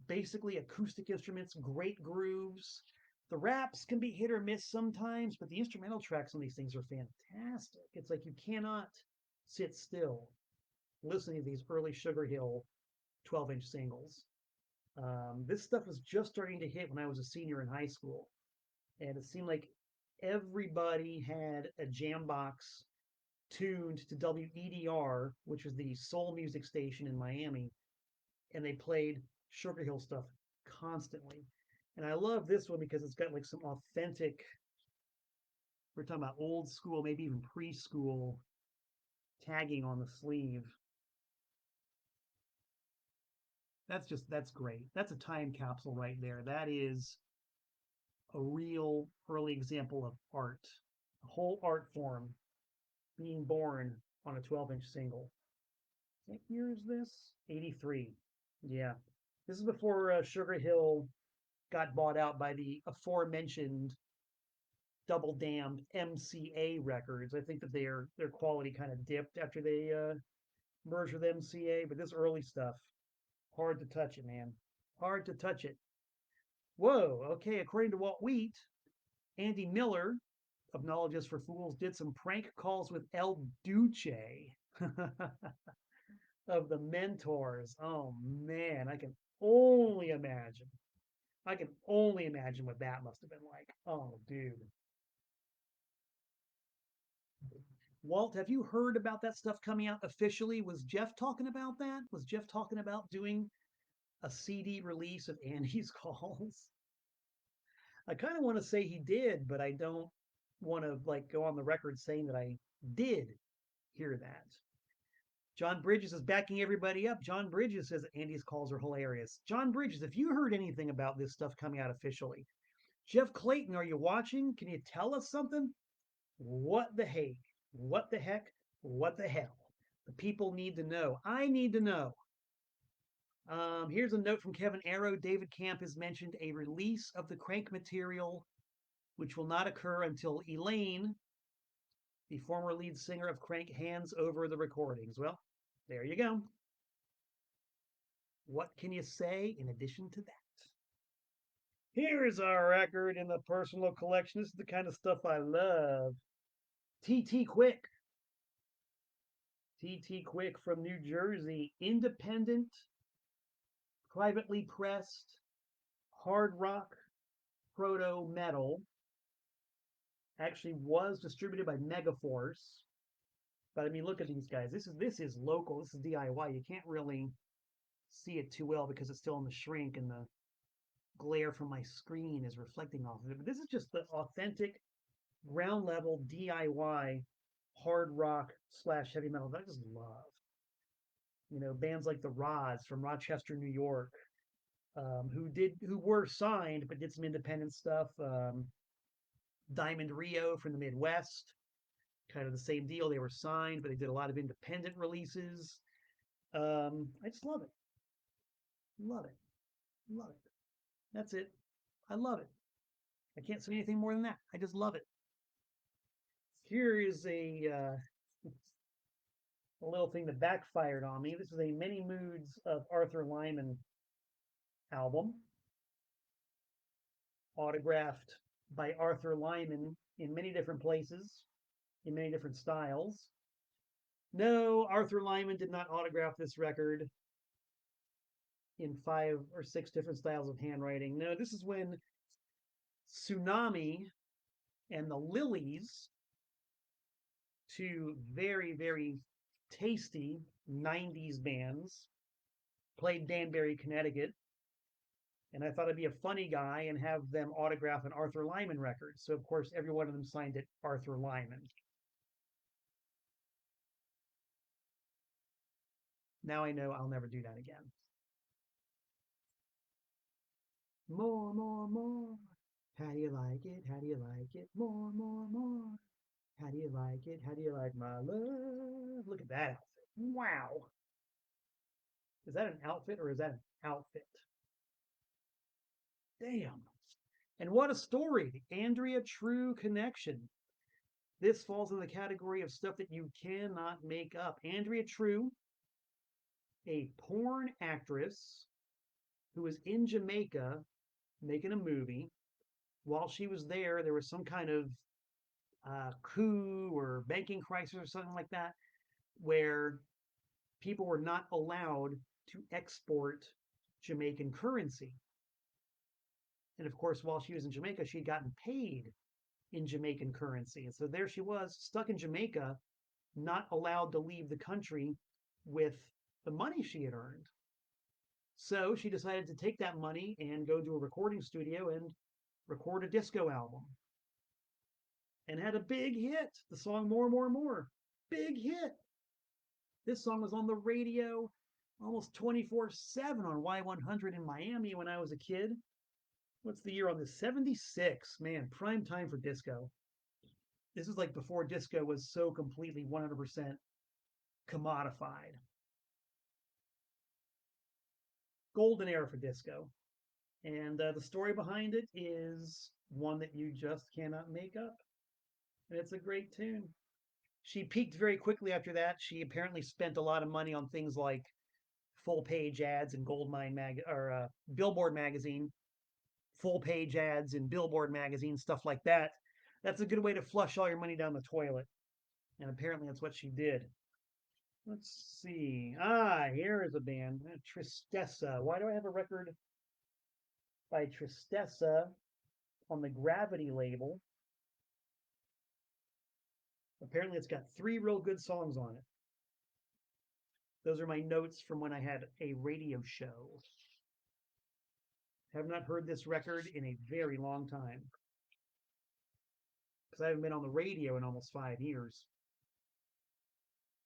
basically acoustic instruments, great grooves. The raps can be hit or miss sometimes, but the instrumental tracks on these things are fantastic. It's like you cannot sit still listening to these early Sugar Hill 12-inch singles. This stuff was just starting to hit when I was a senior in high school, and it seemed like everybody had a jam box tuned to WEDR, which was the soul music station in Miami, and they played Sugar Hill stuff constantly. And I love this one because it's got like some authentic, we're talking about old school, maybe even preschool tagging on the sleeve. That's great. That's a time capsule right there. That is a real early example of art, a whole art form being born on a 12-inch single. What year is this? 83. Yeah. This is before Sugar Hill got bought out by the aforementioned double damned MCA records. I think that their quality kind of dipped after they merged with MCA, but this early stuff, hard to touch it, man. Hard to touch it. Whoa, okay, according to Walt Wheat, Andy Miller of Knowledge is for Fools did some prank calls with El Duce of the Mentors. Oh man, I can only imagine. I can only imagine what that must have been like. Oh, dude. Walt, have you heard about that stuff coming out officially? Was Jeff talking about that? Was Jeff talking about doing a CD release of Andy's calls? I kind of want to say he did, but I don't want to like go on the record saying that I did hear that. John Bridges is backing everybody up. John Bridges says Andy's calls are hilarious. John Bridges, if you heard anything about this stuff coming out officially, Jeff Clayton, are you watching? Can you tell us something? What the heck? What the heck? What the hell? The people need to know. I need to know. Here's a note from Kevin Arrow. David Camp has mentioned a release of the Crank material, which will not occur until Elaine, the former lead singer of Crank, hands over the recordings. Well, there you go. What can you say in addition to that? Here's our record in the personal collection. This is the kind of stuff I love. TT Quick. TT Quick from New Jersey. Independent, privately pressed, hard rock, proto metal. Actually was distributed by Megaforce. But I mean, look at these guys. This is local. This is DIY. You can't really see it too well because it's still in the shrink and the glare from my screen is reflecting off of it. But this is just the authentic ground level DIY hard rock slash heavy metal that I just love. Bands like the Rods from Rochester, New York, who were signed but did some independent stuff. Diamond Rio from the Midwest, kind of the same deal. They were signed, but they did a lot of independent releases. I just love it. Love it. Love it. That's it. I love it. I can't say anything more than that. I just love it. Here is a little thing that backfired on me. This is a Many Moods of Arthur Lyman album. autographed by Arthur Lyman in many different places, in many different styles. No, Arthur Lyman did not autograph this record in 5 or 6 different styles of handwriting. No, this is when Tsunami and the Lilies, two very, very tasty 90s bands, played Danbury, Connecticut. And I thought I'd be a funny guy and have them autograph an Arthur Lyman record. So, of course, every one of them signed it Arthur Lyman. Now I know I'll never do that again. More, more, more. How do you like it? How do you like it? More, more, more. How do you like it? How do you like my love? Look at that outfit. Wow. Is that an outfit or is that an outfit? Damn. And what a story. The Andrea True connection. This falls in the category of stuff that you cannot make up. Andrea True, a porn actress who was in Jamaica making a movie. While she was there, there was some kind of coup or banking crisis or something like that, where people were not allowed to export Jamaican currency. And of course, while she was in Jamaica, she'd gotten paid in Jamaican currency. And so there she was, stuck in Jamaica, not allowed to leave the country with the money she had earned. So she decided to take that money and go to a recording studio and record a disco album. And had a big hit. The song More, More, More. Big hit. This song was on the radio almost 24/7 on Y100 in Miami when I was a kid. What's the year on this? 76. Man, prime time for disco. This is like before disco was so completely 100% commodified. Golden era for disco. And the story behind it is one that you just cannot make up. And it's a great tune. She peaked very quickly after that. She apparently spent a lot of money on things like full page ads in Billboard magazine, full page ads in Billboard magazine, stuff like that. That's a good way to flush all your money down the toilet. And apparently that's what she did. Let's see. Here is a band, Tristessa. Why do I have a record by Tristessa on the Gravity label? Apparently it's got 3 real good songs on it. Those are my notes from when I had a radio show. Have not heard this record in a very long time. Because I haven't been on the radio in almost 5 years.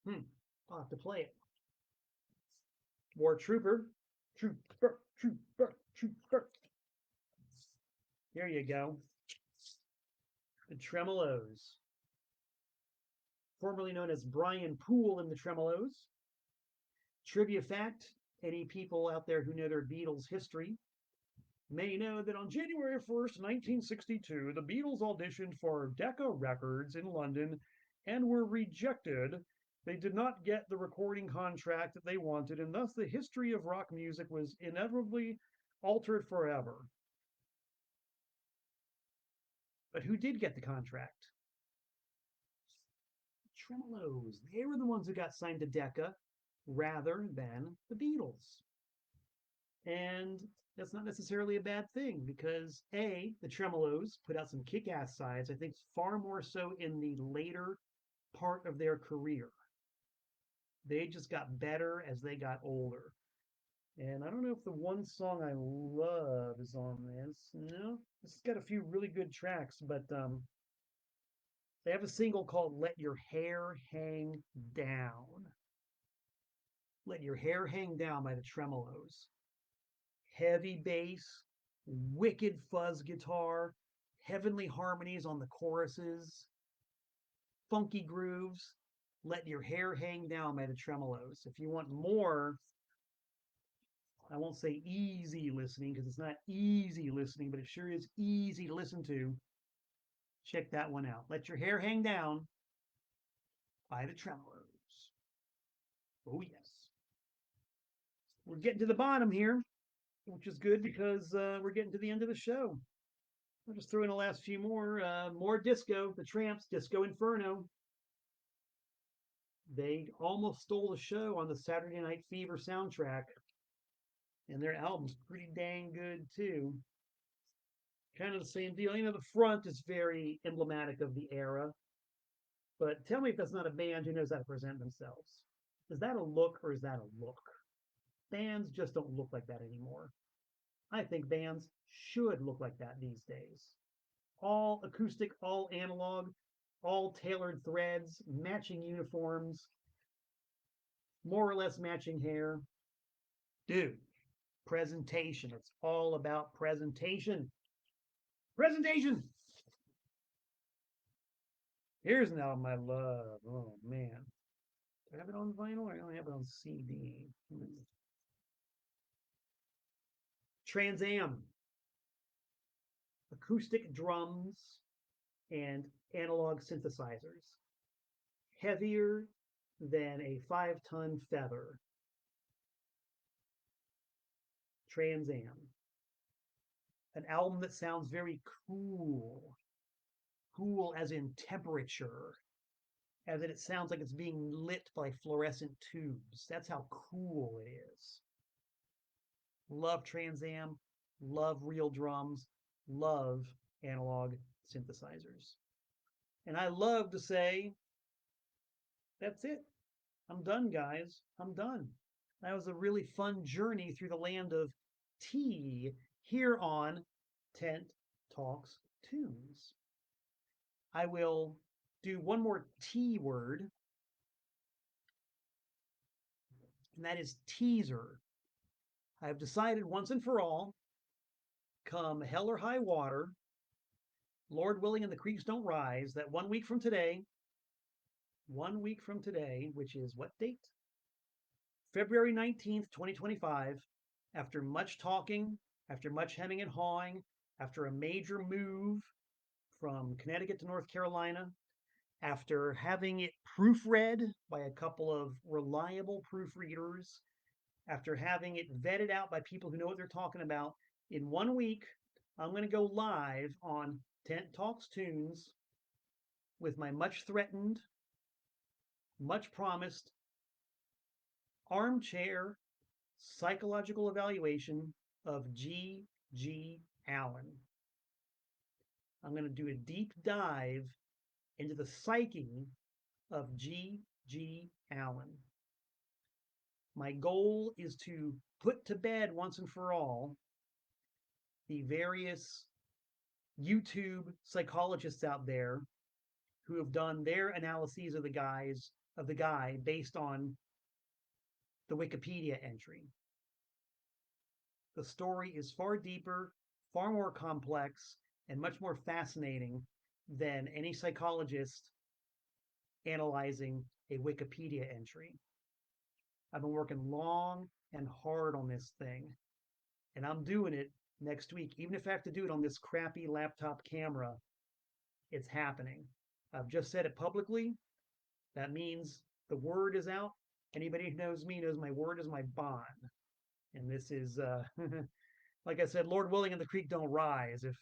I'll have to play it. War Trooper. Trooper, trooper, trooper. Here you go. The Tremolos. Formerly known as Brian Poole and the Tremolos. Trivia fact, any people out there who know their Beatles history may know that on January 1st, 1962, the Beatles auditioned for Decca Records in London and were rejected. They did not get the recording contract that they wanted, and thus the history of rock music was inevitably altered forever. But who did get the contract? Tremolos. They were the ones who got signed to Decca rather than the Beatles. And that's not necessarily a bad thing because A, the Tremolos put out some kick-ass sides, I think far more so in the later part of their career. They just got better as they got older. And I don't know if the one song I love is on this. No, this has got a few really good tracks, but they have a single called Let Your Hair Hang Down. Let Your Hair Hang Down by the Tremolos. Heavy bass, wicked fuzz guitar, heavenly harmonies on the choruses, funky grooves. Let Your Hair Hang Down by the Tremolos. If you want more, I won't say easy listening because it's not easy listening, but it sure is easy to listen to. Check that one out. Let Your Hair Hang Down by the Tremolos. Oh, yes. We're getting to the bottom here, which is good because we're getting to the end of the show. I'll just throw in the last few more. More disco. The Tramps, Disco Inferno. They almost stole the show on the Saturday Night Fever soundtrack, and their album's pretty dang good too. Kind of the same deal. The front is very emblematic of the era, but tell me if that's not a band who knows how to present themselves. Is that a look or is that a look? Bands just don't look like that anymore. I think bands should look like that these days. All acoustic, all analog, all tailored threads, matching uniforms, more or less matching hair. Dude, presentation. It's all about presentation. Presentation! Here's an album I love. Oh, man. Do I have it on vinyl or I only have it on CD? Trans Am. Acoustic drums and analog synthesizers. Heavier than a 5-ton feather. Trans Am. An album that sounds very cool. Cool as in temperature, as in it sounds like it's being lit by fluorescent tubes. That's how cool it is. Love Trans Am, love real drums, love analog synthesizers. And I love to say, that's it. I'm done, guys. I'm done. That was a really fun journey through the land of tea here on Tent Talks Tunes. I will do one more T word, and that is teaser. I have decided once and for all, come hell or high water, Lord willing and the creeks don't rise, that 1 week from today, which is what date? February 19th, 2025, after much talking, after much hemming and hawing, after a major move from Connecticut to North Carolina, after having it proofread by a couple of reliable proofreaders, after having it vetted out by people who know what they're talking about, in 1 week, I'm going to go live on Tent Talks Tunes with my much threatened, much promised armchair psychological evaluation of G.G. Allen. I'm going to do a deep dive into the psyche of G.G. Allen. My goal is to put to bed once and for all the various YouTube psychologists out there who have done their analyses of the guy based on the Wikipedia entry. The story is far deeper, far more complex, and much more fascinating than any psychologist analyzing a Wikipedia entry. I've been working long and hard on this thing, and I'm doing it next week. Even if I have to do it on this crappy laptop camera, it's happening. I've just said it publicly. That means the word is out. Anybody who knows me knows my word is my bond. And this is, like I said, Lord willing and the creek don't rise. If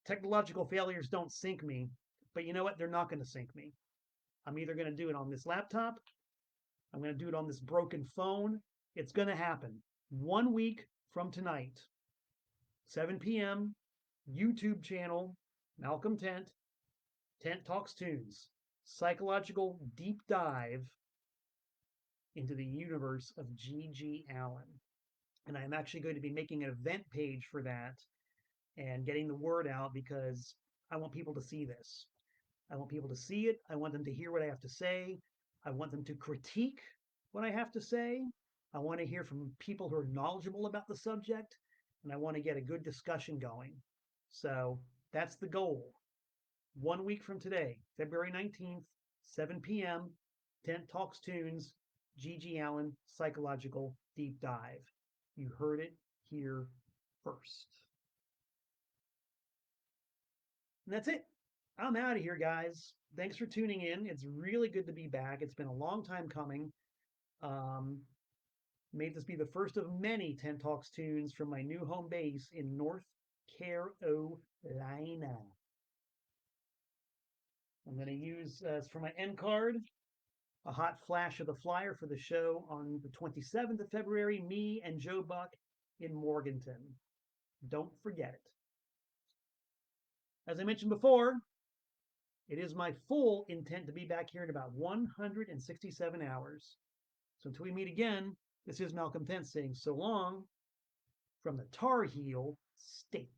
technological failures don't sink me, but you know what? They're not going to sink me. I'm either going to do it on this laptop, I'm going to do it on this broken phone. It's going to happen. 1 week from tonight, 7 p.m., YouTube channel, Malcolm Tent, Tent Talks Tunes, psychological deep dive into the universe of G.G. Allen. And I'm actually going to be making an event page for that and getting the word out because I want people to see this. I want people to see it. I want them to hear what I have to say. I want them to critique what I have to say. I want to hear from people who are knowledgeable about the subject, and I want to get a good discussion going. So that's the goal. 1 week from today, February 19th, 7 p.m., Tent Talks Tunes, G.G. Allen Psychological Deep Dive. You heard it here first. And that's it. I'm out of here, guys. Thanks for tuning in. It's really good to be back. It's been a long time coming. May this be the first of many Tent Talks tunes from my new home base in North Carolina. I'm going to use for my end card a hot flash of the flyer for the show on the 27th of February, me and Joe Buck in Morganton. Don't forget it. As I mentioned before, it is my full intent to be back here in about 167 hours. So until we meet again, this is Malcolm Tense saying so long from the Tar Heel State.